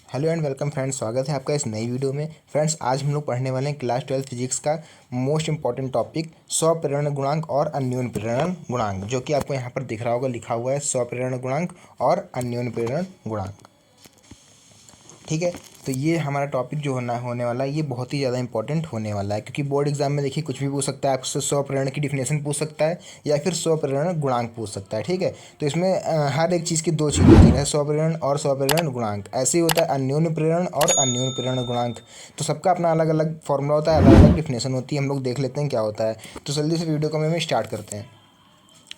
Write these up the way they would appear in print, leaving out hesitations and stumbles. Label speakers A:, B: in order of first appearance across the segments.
A: Hello and welcome friends, स्वागत है आपका इस नई वीडियो में। फ्रेंड्स, आज हम लोग पढ़ने वाले हैं क्लास 12 फिजिक्स का मोस्ट इंपॉर्टेंट टॉपिक स्वप्रेरण गुणांक और अन्योन्य प्रेरण गुणांक, जो कि आपको यहाँ पर दिख रहा होगा, लिखा हुआ है स्वप्रेरण गुणांक और अन्योन्य प्रेरण गुणांक। ठीक है, तो ये हमारा टॉपिक जो होने वाला है ये बहुत ही ज़्यादा इंपॉर्टेंट होने वाला है, क्योंकि बोर्ड एग्जाम में देखिए कुछ भी पूछ सकता है, आपसे स्वप्रेरण की डिफिनेशन पूछ सकता है या फिर स्वप्रेरण गुणांक पूछ सकता है। ठीक है, तो इसमें हर एक चीज़ की दो चीज़ होती है, स्वप्रेरण और स्वप्रेरण गुणांक। ऐसे ही होता है अन्योन्य प्रेरण और अन्योन्य प्रेरण गुणांक। तो सबका अपना अलग अलग फॉर्मूला होता है, अलग अलग डिफिनेशन होती है। हम लोग देख लेते हैं क्या होता है। तो जल्दी से वीडियो को हम स्टार्ट करते हैं।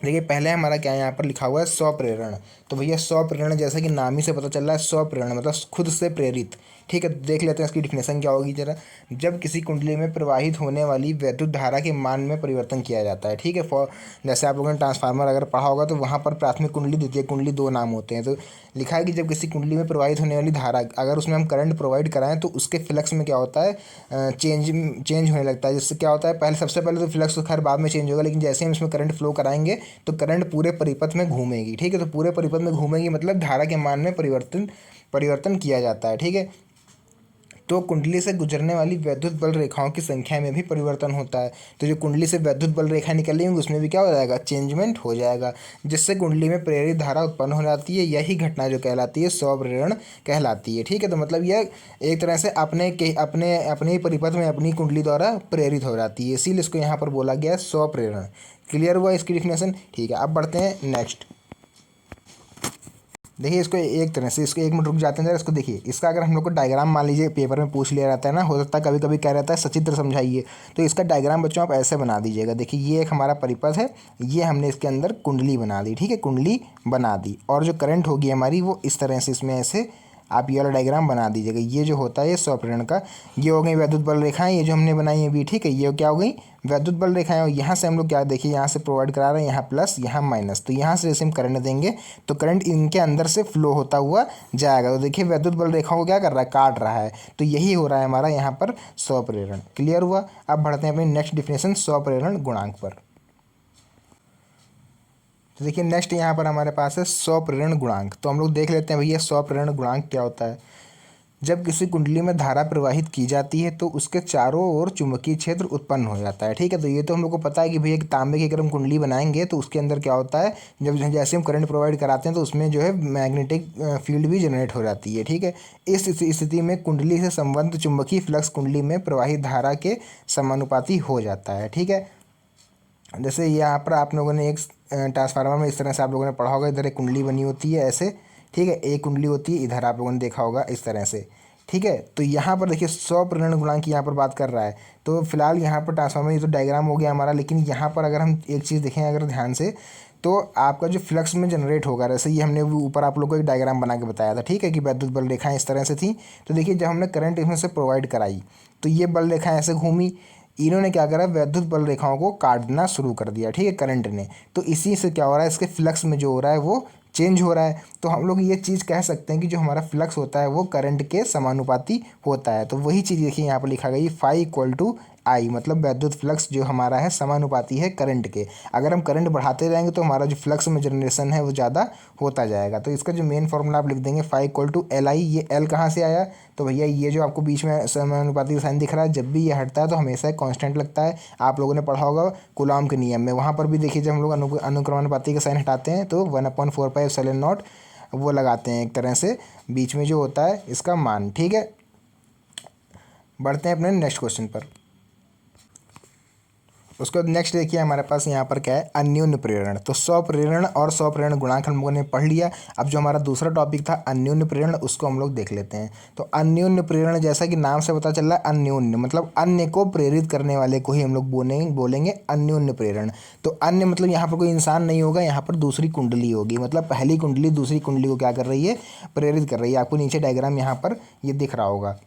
A: देखिए, पहले हमारा क्या है, यहाँ पर लिखा हुआ है स्वप्रेरण। तो भैया स्वप्रेरण जैसा कि नाम ही से पता चल रहा है, स्वप्रेरण मतलब खुद से प्रेरित। ठीक है, तो देख लेते हैं इसकी डिफिनेशन क्या होगी जरा। जब किसी कुंडली में प्रवाहित होने वाली वैद्युत धारा के मान में परिवर्तन किया जाता है। ठीक है, फॉर जैसे आप लोगों ने ट्रांसफार्मर अगर पढ़ा होगा तो वहाँ पर प्राथमिक कुंडली द्वितीयक कुंडली दो नाम होते हैं। तो लिखा है कि जब किसी कुंडली में प्रवाहित होने वाली धारा अगर उसमें हम करंट प्रोवाइड कराएं तो उसके फ्लक्स में क्या होता है, चेंज होने लगता है। जिससे क्या होता है, सबसे पहले तो फ्लक्स तो खैर बाद में चेंज होगा, लेकिन जैसे हम इसमें करंट फ्लो कराएंगे तो करंट पूरे परिपथ में घूमेगी। ठीक है, तो पूरे परिपथ में घूमेगी मतलब धारा के मान में परिवर्तन किया जाता है। ठीक है, तो कुंडली से गुजरने वाली वैद्युत बल रेखाओं की संख्या में भी परिवर्तन होता है। तो जो कुंडली से वैद्युत बल रेखा निकल होंगी उसमें भी क्या हो जाएगा, चेंजमेंट हो जाएगा, जिससे कुंडली में प्रेरित धारा उत्पन्न हो जाती है। यही घटना जो कहलाती है स्वप्रेरण कहलाती है। ठीक है, तो मतलब यह एक तरह से अपने ही परिपथ में अपनी कुंडली द्वारा प्रेरित हो जाती है, इसीलिए इसको यहाँ पर बोला गया है स्वप्रेरण। क्लियर हुआ इसकी डिफिनेशन। ठीक है, अब बढ़ते हैं नेक्स्ट। देखिए, इसको एक तरह से, इसको एक मिनट रुक जाते हैं जरा, इसको देखिए। इसका अगर हम लोग को डायग्राम मान लीजिए पेपर में पूछ लिया रहता है ना, हो सकता है कभी कभी कह रहता है सचित्र समझाइए, तो इसका डायग्राम बच्चों आप ऐसे बना दीजिएगा। देखिए, ये एक हमारा परिपथ है, ये हमने इसके अंदर कुंडली बना दी। ठीक है, कुंडली बना दी, और जो करंट होगी हमारी वो इस तरह से इसमें ऐसे आप ये वाला डायग्राम बना दीजिएगा। ये जो होता है ये स्वप्रेरण का, ये हो गई वैद्युत बल रेखाएं, ये जो हमने बनाई है भी। ठीक है, ये क्या हो गई, वैद्युत बल रेखाएं। और यहाँ से हम लोग क्या देखिए, यहाँ से प्रोवाइड करा रहे हैं, यहाँ प्लस यहाँ माइनस। तो यहाँ से जैसे हम करंट देंगे तो करंट इनके अंदर से फ्लो होता हुआ जाएगा। तो देखिए, वैद्युत बल रेखाओं को क्या कर रहा है, काट रहा है। तो यही हो रहा है हमारा यहाँ पर स्वप्रेरण। क्लियर हुआ। अब बढ़ते हैं अपनी नेक्स्ट डिफिनेशन स्वप्रेरण गुणांक पर। तो देखिए, नेक्स्ट यहाँ पर हमारे पास है स्वप्रेरण गुणांक। तो हम लोग देख लेते हैं भैया स्वप्रेरण गुणांक क्या होता है। जब किसी कुंडली में धारा प्रवाहित की जाती है तो उसके चारों ओर चुंबकीय क्षेत्र उत्पन्न हो जाता है। ठीक है, तो ये तो हम लोग को पता है कि भैया तांबे की अगर हम कुंडली बनाएंगे तो उसके अंदर क्या होता है, जब जैसे हम करंट प्रोवाइड कराते हैं तो उसमें जो है मैग्नेटिक फील्ड भी जनरेट हो जाती है। ठीक है, इस स्थिति में कुंडली से संबंध चुंबकीय फ्लक्स कुंडली में प्रवाहित धारा के समानुपाती हो जाता है। ठीक है, जैसे यहाँ पर आप लोगों ने एक ट्रांसफार्मर में इस तरह से आप लोगों ने पढ़ा होगा, इधर एक कुंडली बनी होती है ऐसे। ठीक है, एक कुंडली होती है, इधर आप लोगों ने देखा होगा इस तरह से। ठीक है, तो यहाँ पर देखिए स्वप्रेरण गुणांक की यहाँ पर बात कर रहा है। तो फिलहाल यहाँ पर ट्रांसफार्मर ये तो डायग्राम हो गया हमारा, लेकिन यहाँ पर अगर हम एक चीज़ देखें अगर ध्यान से, तो आपका जो फ्लक्स में जनरेट होगा, जैसे ये हमने ऊपर आप लोग को एक डायग्राम बना के बताया था। ठीक है, कि वैद्युत बल रेखाएं इस तरह से थी। तो देखिए, जब हमने करंट इसमें से प्रोवाइड कराई तो ये बल रेखाएं ऐसे घूमी, इन्होंने क्या करा, वैद्युत बल रेखाओं को काटना शुरू कर दिया। ठीक है, करंट ने। तो इसी से क्या हो रहा है, इसके फ्लक्स में जो हो रहा है वो चेंज हो रहा है। तो हम लोग ये चीज़ कह सकते हैं कि जो हमारा फ्लक्स होता है वो करंट के समानुपाती होता है। तो वही चीज़ देखिए यहाँ पर लिखा गई, फाई इक्वल टू आई, मतलब वैद्युत फ्लक्स जो हमारा है समानुपाती है करंट के। अगर हम करंट बढ़ाते जाएंगे तो हमारा जो फ्लक्स में जनरेशन है वो ज़्यादा होता जाएगा। तो इसका जो मेन फॉर्मूला आप लिख देंगे phi equal to L I. ये एल कहाँ से आया, तो भैया ये जो आपको बीच में समानुपाती साइन दिख रहा है, जब भी ये हटता है तो हमेशा एक कांस्टेंट लगता है। आप लोगों ने पढ़ा होगा कूलॉम के नियम में, वहाँ पर भी देखिए जब हम लोग अनुक्रमानुपाती का साइन हटाते हैं तो 1/4πε0 वो लगाते हैं एक तरह से बीच में जो होता है इसका मान। ठीक है, बढ़ते हैं अपने नेक्स्ट क्वेश्चन पर। उसके बाद नेक्स्ट देखिए हमारे पास यहाँ पर क्या है, अन्योन्य प्रेरण। तो स्वप्रेरण और स्वप्रेरण गुणांक हम लोगों ने पढ़ लिया। अब जो हमारा दूसरा टॉपिक था अन्योन्य प्रेरण, उसको हम लोग देख लेते हैं। तो अन्योन्य प्रेरण जैसा कि नाम से पता चल रहा है, अन्योन्य मतलब अन्य को प्रेरित करने वाले को ही हम लोग बोलेंगे अन्योन्य प्रेरण। तो अन्य मतलब यहाँ पर कोई इंसान नहीं होगा, यहाँ पर दूसरी कुंडली होगी, मतलब पहली कुंडली दूसरी कुंडली को क्या कर रही है, प्रेरित कर रही है। आपको नीचे डायग्राम यहाँ पर ये दिख रहा होगा।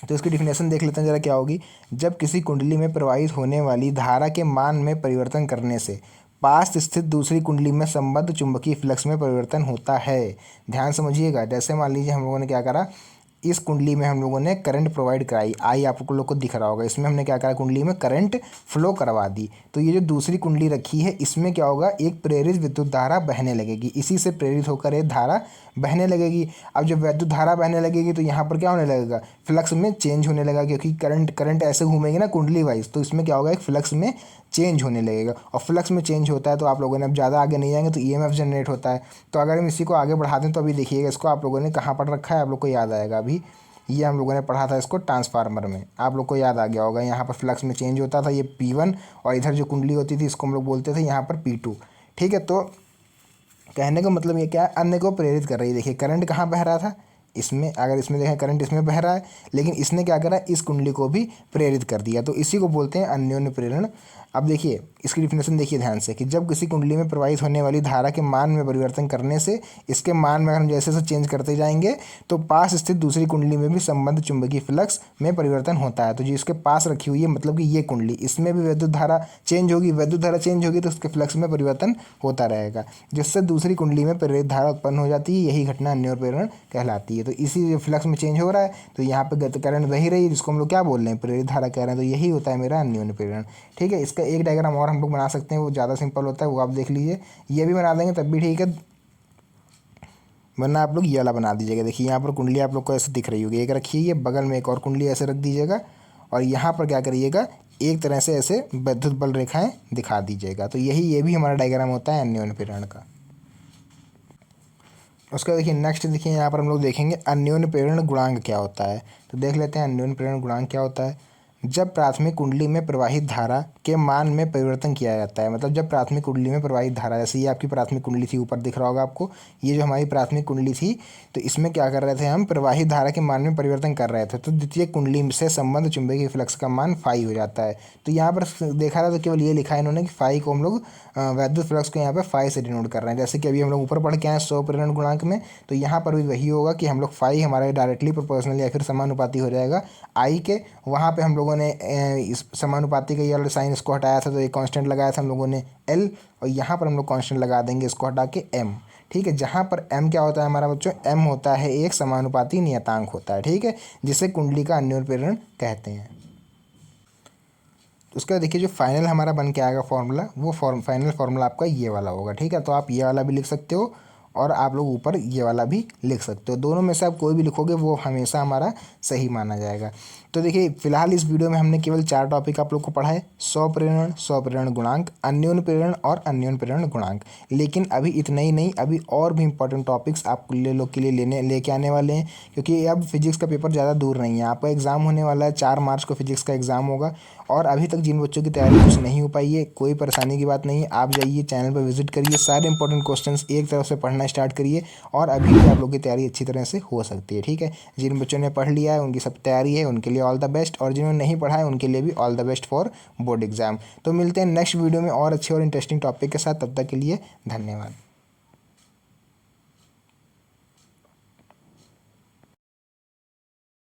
A: तो इसकी डिफिनेशन देख लेते हैं जरा क्या होगी। जब किसी कुंडली में प्रवाहित होने वाली धारा के मान में परिवर्तन करने से पास स्थित दूसरी कुंडली में संबद्ध चुंबकीय फ्लक्स में परिवर्तन होता है। ध्यान समझिएगा, जैसे मान लीजिए हम लोगों ने क्या करा, इस कुंडली में हम लोगों ने करंट प्रोवाइड कराई, आई आप लोग को दिख रहा होगा, इसमें हमने क्या करा, कुंडली में करंट फ्लो करवा दी। तो ये जो दूसरी कुंडली रखी है इसमें क्या होगा, एक प्रेरित विद्युत धारा बहने लगेगी, इसी से प्रेरित होकर एक धारा बहने लगेगी। अब जब विद्युत धारा बहने लगेगी तो यहाँ पर क्या होने लगेगा, फ्लक्स में चेंज होने लगा, क्योंकि करंट ऐसे घूमेगी ना कुंडली वाइज, तो इसमें क्या होगा, एक फ्लक्स में चेंज होने लगेगा। और फ्लक्स में चेंज होता है तो आप लोगों ने, अब ज़्यादा आगे नहीं जाएंगे तो ईएमएफ जनरेट होता है। तो अगर हम इसी को आगे बढ़ा दें तो अभी देखिएगा, इसको आप लोगों ने कहाँ पढ़ रखा है, आप लोग को याद आएगा। अभी ये हम लोगों ने पढ़ा था इसको ट्रांसफार्मर में, आप लोग को याद आ गया होगा। यहाँ पर फ्लक्स में चेंज होता था, ये P1, और इधर जो कुंडली होती थी इसको हम लोग बोलते थे यहाँ पर P2। ठीक है, तो कहने का मतलब ये क्या है, अन्य को प्रेरित कर रही है। देखिए करंट कहाँ बह रहा था, इसमें, अगर इसमें देखें करंट इसमें बह रहा है, लेकिन इसने क्या करा, इस कुंडली को भी प्रेरित कर दिया, तो इसी को बोलते हैं अन्योन्य प्रेरण। अब देखिए इसकी डिफिनेशन देखिए ध्यान से, कि जब किसी कुंडली में प्रवाहित होने वाली धारा के मान में परिवर्तन करने से इसके मान में अगर हम जैसे जैसे चेंज करते जाएंगे तो पास स्थित दूसरी कुंडली में भी संबंध चुंबकीय फ्लक्स में परिवर्तन होता है। तो जो इसके पास रखी हुई है, मतलब कि ये कुंडली, इसमें भी विद्युत धारा चेंज होगी, विद्युत धारा चेंज होगी तो उसके फ्लक्स में परिवर्तन होता रहेगा, जिससे दूसरी कुंडली में प्रेरित धारा उत्पन्न हो जाती है। यही घटना अन्योन्य प्रेरण कहलाती है। तो इसी फ्लक्स में चेंज हो रहा है तो यहाँ पर करंट बह रही है, जिसको हम लोग क्या बोल रहे हैं, प्रेरित धारा कह रहे हैं। तो यही होता है मेरा अन्योन्य प्रेरण। ठीक है, इसका एक डायग्राम और हम लोग बना सकते हैं, वो ज़्यादा सिंपल होता है, वो आप देख लीजिए। ये भी बना देंगे तब भी ठीक है, वरना आप लोग ये वाला बना दीजिएगा। देखिए यहाँ पर कुंडली आप लोग को ऐसे दिख रही होगी, एक रखिए, ये बगल में एक और कुंडली ऐसे रख दीजिएगा, और यहाँ पर क्या करिएगा, एक तरह से ऐसे विद्युत बल रेखाएं दिखा दीजिएगा। तो यही, ये भी हमारा डायग्राम होता है अन्योन्य प्रेरण का। उसका देखिए नेक्स्ट, देखिए यहाँ पर हम लोग देखेंगे अन्योन्य प्रेरण गुणांक क्या होता है। तो देख लेते हैं अन्योन्य प्रेरण गुणांक क्या होता है। जब प्राथमिक कुंडली में प्रवाहित धारा के मान में परिवर्तन किया जाता है, मतलब जब प्राथमिक कुंडली में प्रवाहित धारा, जैसे ये आपकी प्राथमिक कुंडली थी, ऊपर दिख रहा होगा आपको, ये जो हमारी प्राथमिक कुंडली थी, तो इसमें क्या कर रहे थे हम, प्रवाहित धारा के मान में परिवर्तन कर रहे थे, तो द्वितीय कुंडली से संबंध चुंबकीय फ्लक्स का मान फाई हो जाता है। तो यहाँ पर देखा था तो केवल ये लिखा है इन्होंने कि फाई को हम लोग वैद्युत फ्लक्स को यहाँ पे फाई से डिनोट कर रहे हैं, जैसे कि अभी हम लोग ऊपर पढ़ के आए स्व प्रेरण गुणांक में। तो यहाँ पर भी वही होगा कि हम लोग फाई हमारे डायरेक्टली प्रोपोर्शनल या फिर समानुपाती हो जाएगा आई के। वहाँ पे हम लोगों ने इस समानुपाती का ये वाला साइन इसको हटाया था, तो ये कांस्टेंट लगाया था हम लोगों ने एल, और यहाँ पर हम लोग कांस्टेंट लगा देंगे इसको हटा के एम। ठीक है, जहाँ पर एम क्या होता है हमारा बच्चों, एम होता है एक समानुपाती नियतांक होता है। ठीक है, जिसे कुंडली का अन्योन्य प्रेरण कहते हैं। तो उसका देखिए जो फाइनल हमारा बन के आएगा फॉर्मूला, वो फाइनल फार्मूला आपका ये वाला होगा। ठीक है, तो आप ये वाला भी लिख सकते हो और आप लोग ऊपर ये वाला भी लिख सकते हो, दोनों में से आप कोई भी लिखोगे वो हमेशा हमारा सही माना जाएगा। तो देखिए फिलहाल इस वीडियो में हमने केवल 4 टॉपिक आप लोग को पढ़ा है, स्व प्रेरण गुणांक, अन्योन्य प्रेरण और अन्योन्य प्रेरण गुणांक। लेकिन अभी इतना ही नहीं, अभी और भी इंपॉर्टेंट टॉपिक्स आप लोग के लिए लेके आने वाले हैं, क्योंकि अब फिजिक्स का पेपर ज़्यादा दूर नहीं है। आपका एग्ज़ाम होने वाला है 4 मार्च को, फिजिक्स का एग्ज़ाम होगा। और अभी तक जिन बच्चों की तैयारी कुछ नहीं हो पाई है, कोई परेशानी की बात नहीं है, आप जाइए चैनल पर विजिट करिए, सारे इंपॉर्टेंट क्वेश्चंस एक तरफ से पढ़ना स्टार्ट करिए, और अभी भी आप लोग की तैयारी अच्छी तरह से हो सकती है। ठीक है, जिन बच्चों ने पढ़ लिया है उनकी सब तैयारी है, उनके लिए ऑल द बेस्ट, और जिन्होंने नहीं पढ़ा है उनके लिए भी all the best for board exam. तो मिलते हैं नेक्स्ट वीडियो में और अच्छे और इंटरेस्टिंग टॉपिक के साथ, तब तक के लिए धन्यवाद।